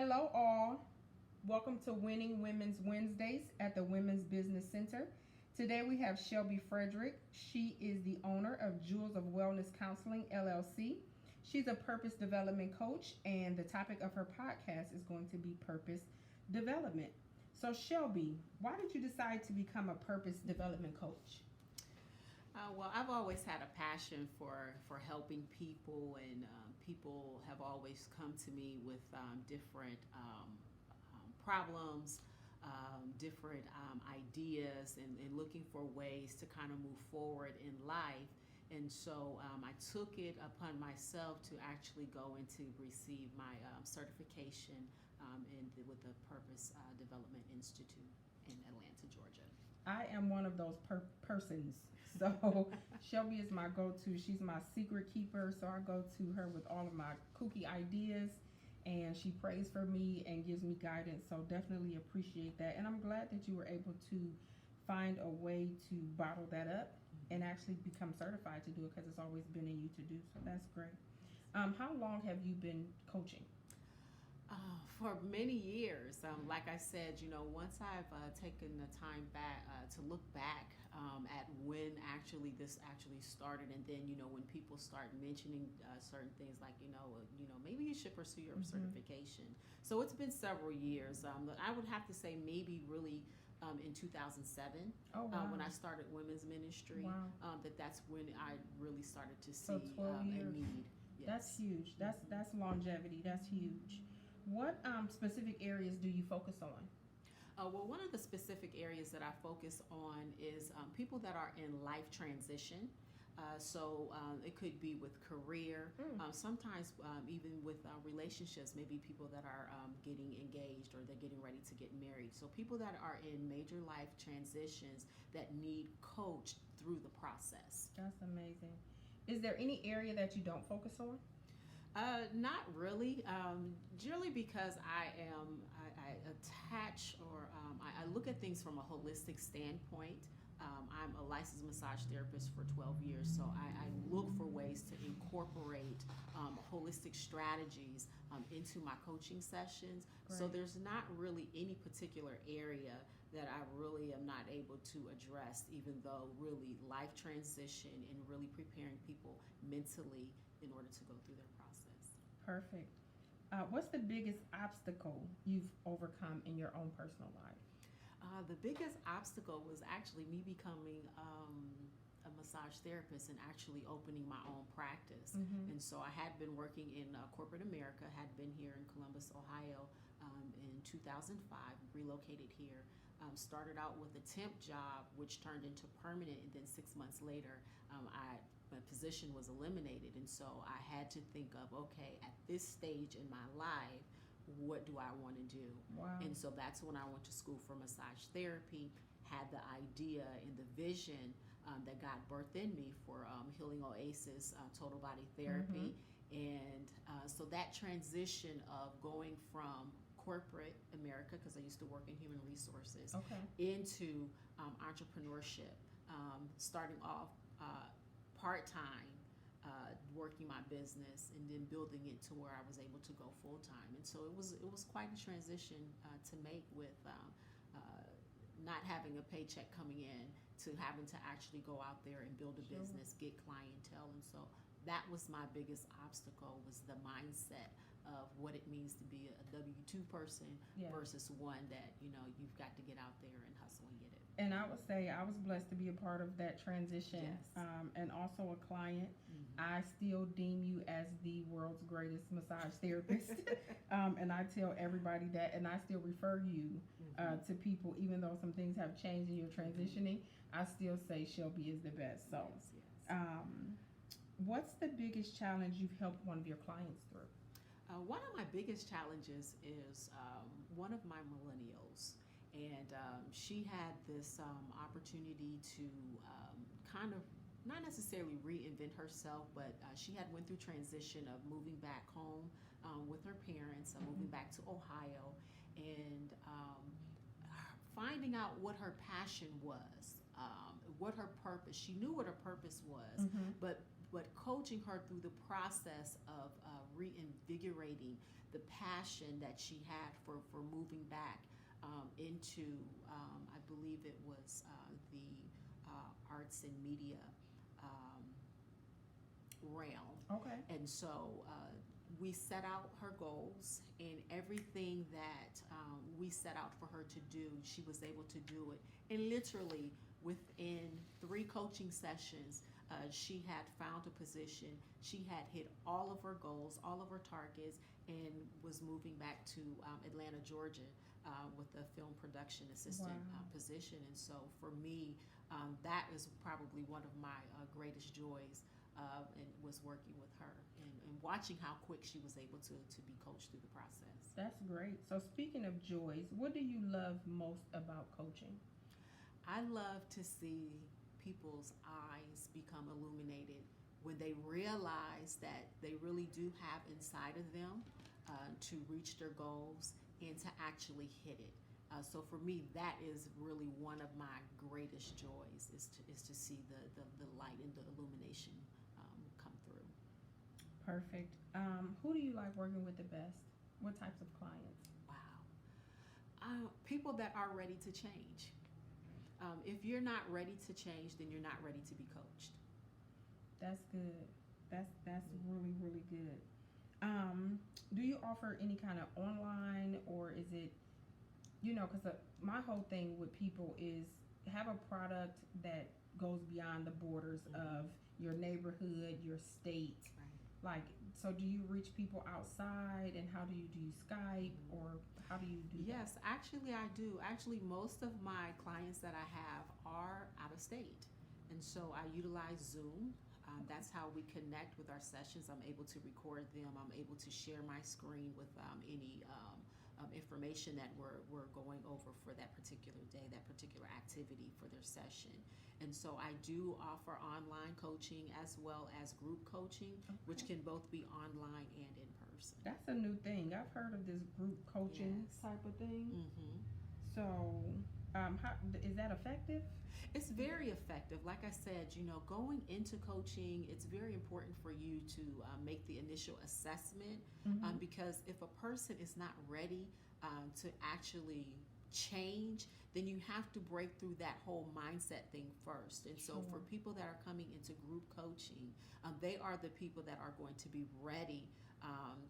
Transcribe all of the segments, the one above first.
Hello, all. Welcome to Winning Women's Wednesdays at the Women's Business Center. Today we have Shelby Frederick. She is the owner of Jewels of Wellness Counseling, LLC. She's a purpose development coach, and the topic of her podcast is going to be purpose development. So, Shelby, why did you decide to become a purpose development coach? Well, I've always had a passion for helping people, and people have always come to me with different problems, different ideas, and looking for ways to kind of move forward in life. And so I took it upon myself to actually go and to receive my certification with the Purpose Development Institute in Atlanta, Georgia. I am one of those persons. So Shelby is my go-to. She's my secret keeper. So I go to her with all of my kooky ideas, and she prays for me and gives me guidance. So definitely appreciate that. And I'm glad that you were able to find a way to bottle that up and actually become certified to do it, because it's always been in you to do. So that's great. How long have you been coaching? For many years. Like I said, once I've taken the time back to look back at when this actually started, and then when people start mentioning certain things like maybe you should pursue your certification. So it's been several years. I would have to say maybe really in 2007, when I started women's ministry. Wow. That's when I really started to So see 12 a years. need. Yes. That's huge. That's longevity. That's huge. What specific areas do you focus on? Well, one of the specific areas that I focus on is people that are in life transition. So it could be with career, sometimes even with relationships, maybe people that are getting engaged or they're getting ready to get married. So people that are in major life transitions that need coached through the process. That's amazing. Is there any area that you don't focus on? Not really. Generally because I attach or I look at things from a holistic standpoint. I'm a licensed massage therapist for 12 years, so I look for ways to incorporate holistic strategies into my coaching sessions. Great. So there's not really any particular area that I really am not able to address, even though really life transition and really preparing people mentally in order to go through their process. Perfect. What's the biggest obstacle you've overcome in your own personal life? The biggest obstacle was actually me becoming a massage therapist and actually opening my own practice. And so I had been working in corporate America, had been here in Columbus, Ohio in 2005, relocated here. Started out with a temp job, which turned into permanent, and then 6 months later, my position was eliminated. And so I had to think of, okay, at this stage in my life, what do I want to do? Wow. And so that's when I went to school for massage therapy, had the idea and the vision that God birthed in me for Healing Oasis, total body therapy. And so that transition of going from corporate America, because I used to work in human resources, into entrepreneurship, starting off part-time, working my business, and then building it to where I was able to go full-time. And so it was quite a transition to make, with not having a paycheck coming in to having to actually go out there and build a business, get clientele. And so that was my biggest obstacle, was the mindset of what it means to be a W-2 person versus one that, you've got to get out there and hustle and get it. And I would say I was blessed to be a part of that transition, Yes. And also a client. I still deem you as the world's greatest massage therapist, and I tell everybody that, and I still refer you to people, even though some things have changed and you're transitioning. I still say Shelby is the best. So, yes. What's the biggest challenge you've helped one of your clients through? One of my biggest challenges is one of my millennials, and she had this opportunity to kind of not necessarily reinvent herself, but she had went through transition of moving back home with her parents, moving back to Ohio, and finding out what her passion was, what her purpose. She knew what her purpose was, but coaching her through the process of reinvigorating the passion that she had for moving back into, I believe it was the arts and media realm. Okay. And so we set out her goals, and everything that we set out for her to do, she was able to do it. And literally within 3 coaching sessions, she had found a position. She had hit all of her goals, all of her targets, and was moving back to Atlanta, Georgia, with a film production assistant position. And so for me, that is probably one of my greatest joys, and was working with her and watching how quick she was able to be coached through the process. That's great. So speaking of joys, what do you love most about coaching? I love to see people's eyes become illuminated when they realize that they really do have inside of them to reach their goals and to actually hit it. So for me, that is really one of my greatest joys, is to see the light and the illumination come through. Perfect. Who do you like working with the best? What types of clients? Wow. People that are ready to change. If you're not ready to change, then you're not ready to be coached. That's good. That's really, really good. Do you offer any kind of online, or is it, because my whole thing with people is have a product that goes beyond the borders of your neighborhood, your state. Right. Like, so do you reach people outside, and how do you Skype, or how do you do that? Yes, actually I do. Actually, most of my clients that I have are out of state. And so I utilize Zoom. That's how we connect with our sessions. I'm able to record them. I'm able to share my screen with any information that we're going over for that particular day, that particular activity for their session. And so I do offer online coaching as well as group coaching, which can both be online and in person. That's a new thing. I've heard of this group coaching type of thing. So how is that effective? It's very effective. Like I said, going into coaching, it's very important for you to make the initial assessment, because if a person is not ready to actually change, then you have to break through that whole mindset thing first. And so for people that are coming into group coaching, they are the people that are going to be ready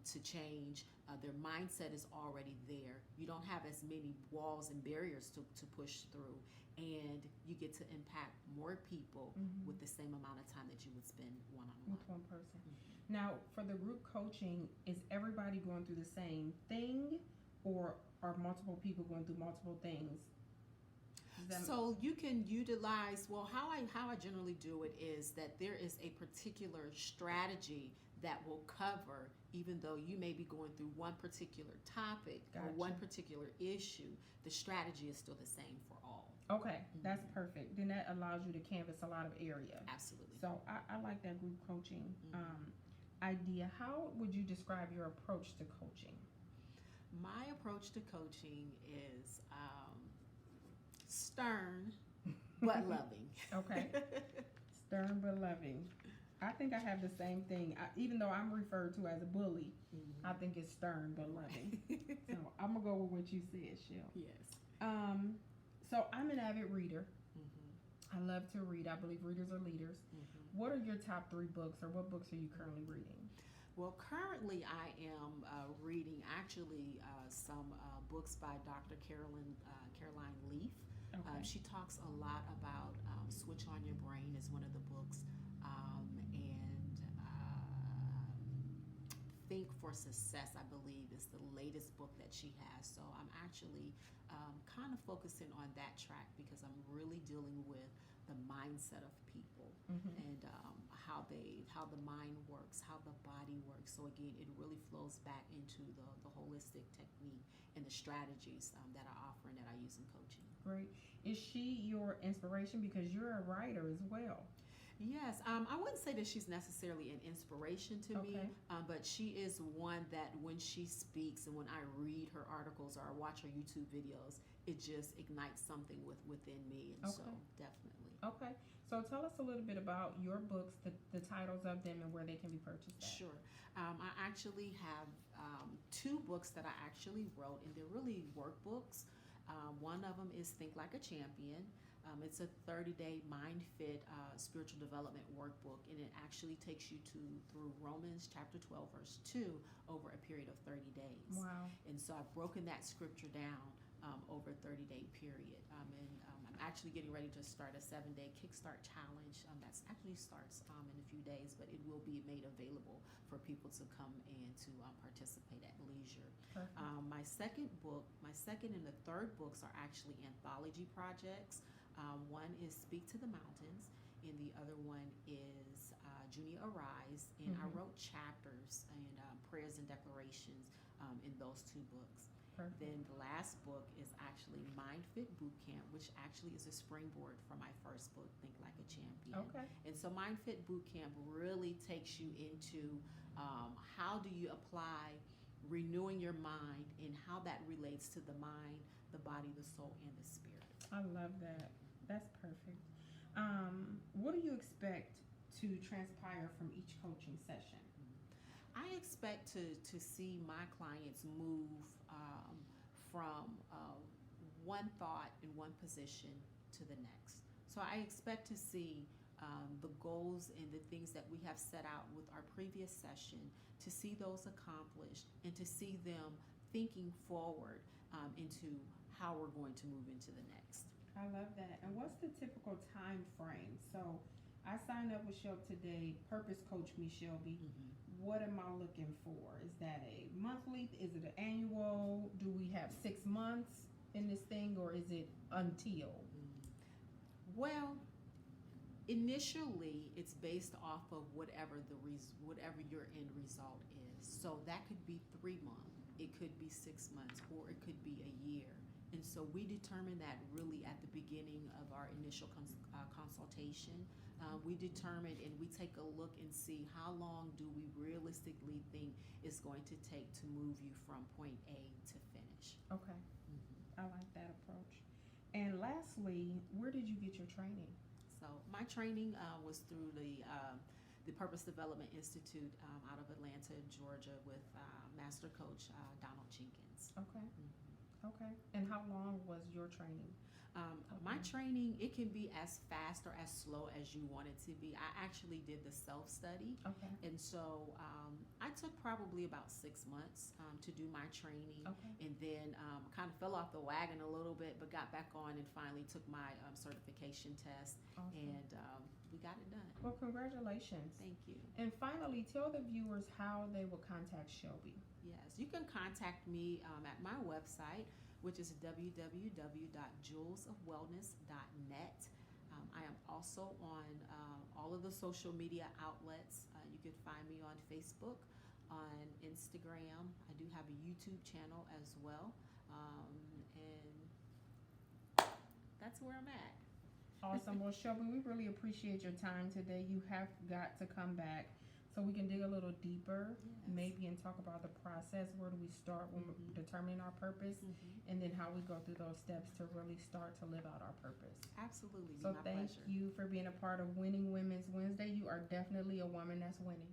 to change. Their mindset is already there. You don't have as many walls and barriers to push through, and you get to impact more people with the same amount of time that you would spend one-on-one. With one person. Now, for the group coaching, is everybody going through the same thing, or are multiple people going through multiple things? So you can utilize, how I generally do it is that there is a particular strategy that will cover, even though you may be going through one particular topic or one particular issue, the strategy is still the same for all. Okay, that's perfect. Then that allows you to canvas a lot of area. Absolutely. So I like that group coaching idea. How would you describe your approach to coaching? My approach to coaching is stern but loving. Okay. Stern but loving. I think I have the same thing. Even though I'm referred to as a bully, I think it's stern but loving. So I'm going to go with what you said, Shel. Yes. So I'm an avid reader. I love to read. I believe readers are leaders. What are your top 3 books, or what books are you currently reading? Well, currently I am reading actually some books by Dr. Caroline Leaf. Okay. She talks a lot about Switch on Your Brain is one of the books, and Think for Success, I believe, is the latest book that she has. So I'm actually kind of focusing on that track, because I'm really dealing with the mindset of people and how the mind works, how the body works. So again, it really flows back into the holistic technique and the strategies that I offer and that I use in coaching. Great. Is she your inspiration, because you're a writer as well? Yes, I wouldn't say that she's necessarily an inspiration to me, but she is one that when she speaks and when I read her articles or I watch her YouTube videos, it just ignites something within me, and so definitely. Okay. So tell us a little bit about your books, the titles of them, and where they can be purchased at. Sure. I actually have two books that I actually wrote, and they're really workbooks. One of them is Think Like a Champion. It's a 30-day Mind Fit spiritual development workbook, and it actually takes you through Romans chapter 12, verse 2 over a period of 30 days. Wow. And so I've broken that scripture down over a 30-day period. And I'm actually getting ready to start a 7-day Kickstart Challenge. That actually starts in a few days, but it will be made available for people to come and to participate at leisure. My second and the third books are actually anthology projects. One is Speak to the Mountains, and the other one is Junia Arise. And I wrote chapters and prayers and declarations in those two books. Perfect. Then the last book is actually Mind Fit Bootcamp, which actually is a springboard for my first book, Think Like a Champion. Okay. And so Mind Fit Bootcamp really takes you into how do you apply renewing your mind and how that relates to the mind, the body, the soul, and the spirit. I love that. That's perfect. What do you expect to transpire from each coaching session? I expect to see my clients move from one thought in one position to the next. So I expect to see the goals and the things that we have set out with our previous session, to see those accomplished and to see them thinking forward into how we're going to move into the next. I love that. And what's the typical time frame? So I signed up with Shelby today. Purpose Coach me, Shelby. What am I looking for? Is that a monthly? Is it an annual? Do we have 6 months in this thing, or is it until? Well, initially it's based off of whatever your end result is. So that could be 3 months, it could be 6 months, or it could be a year. And so we determine that really at the beginning of our initial consultation. We determine and we take a look and see how long do we realistically think it's going to take to move you from point A to finish. Okay. I like that approach. And lastly, where did you get your training? So my training was through the Purpose Development Institute out of Atlanta, Georgia, with Master Coach Donald Jenkins. Okay. Okay. And how long was your training? My training, it can be as fast or as slow as you want it to be. I actually did the self-study. Okay. And so I took probably about 6 months to do my training. Okay. And then kind of fell off the wagon a little bit, but got back on and finally took my certification test. Awesome. And we got it done. Well, congratulations. Thank you. And finally, tell the viewers how they will contact Shelby. Yes, you can contact me at my website, which is www.jewelsofwellness.net. I am also on all of the social media outlets. You can find me on Facebook, on Instagram. I do have a YouTube channel as well. And that's where I'm at. Awesome. Well, Shelby, we really appreciate your time today. You have got to come back so we can dig a little deeper, maybe, and talk about the process. Where do we start when we're determining our purpose, and then how we go through those steps to really start to live out our purpose. Absolutely. So My thank pleasure. you for being a part of Winning Women's Wednesday. You are definitely a woman that's winning.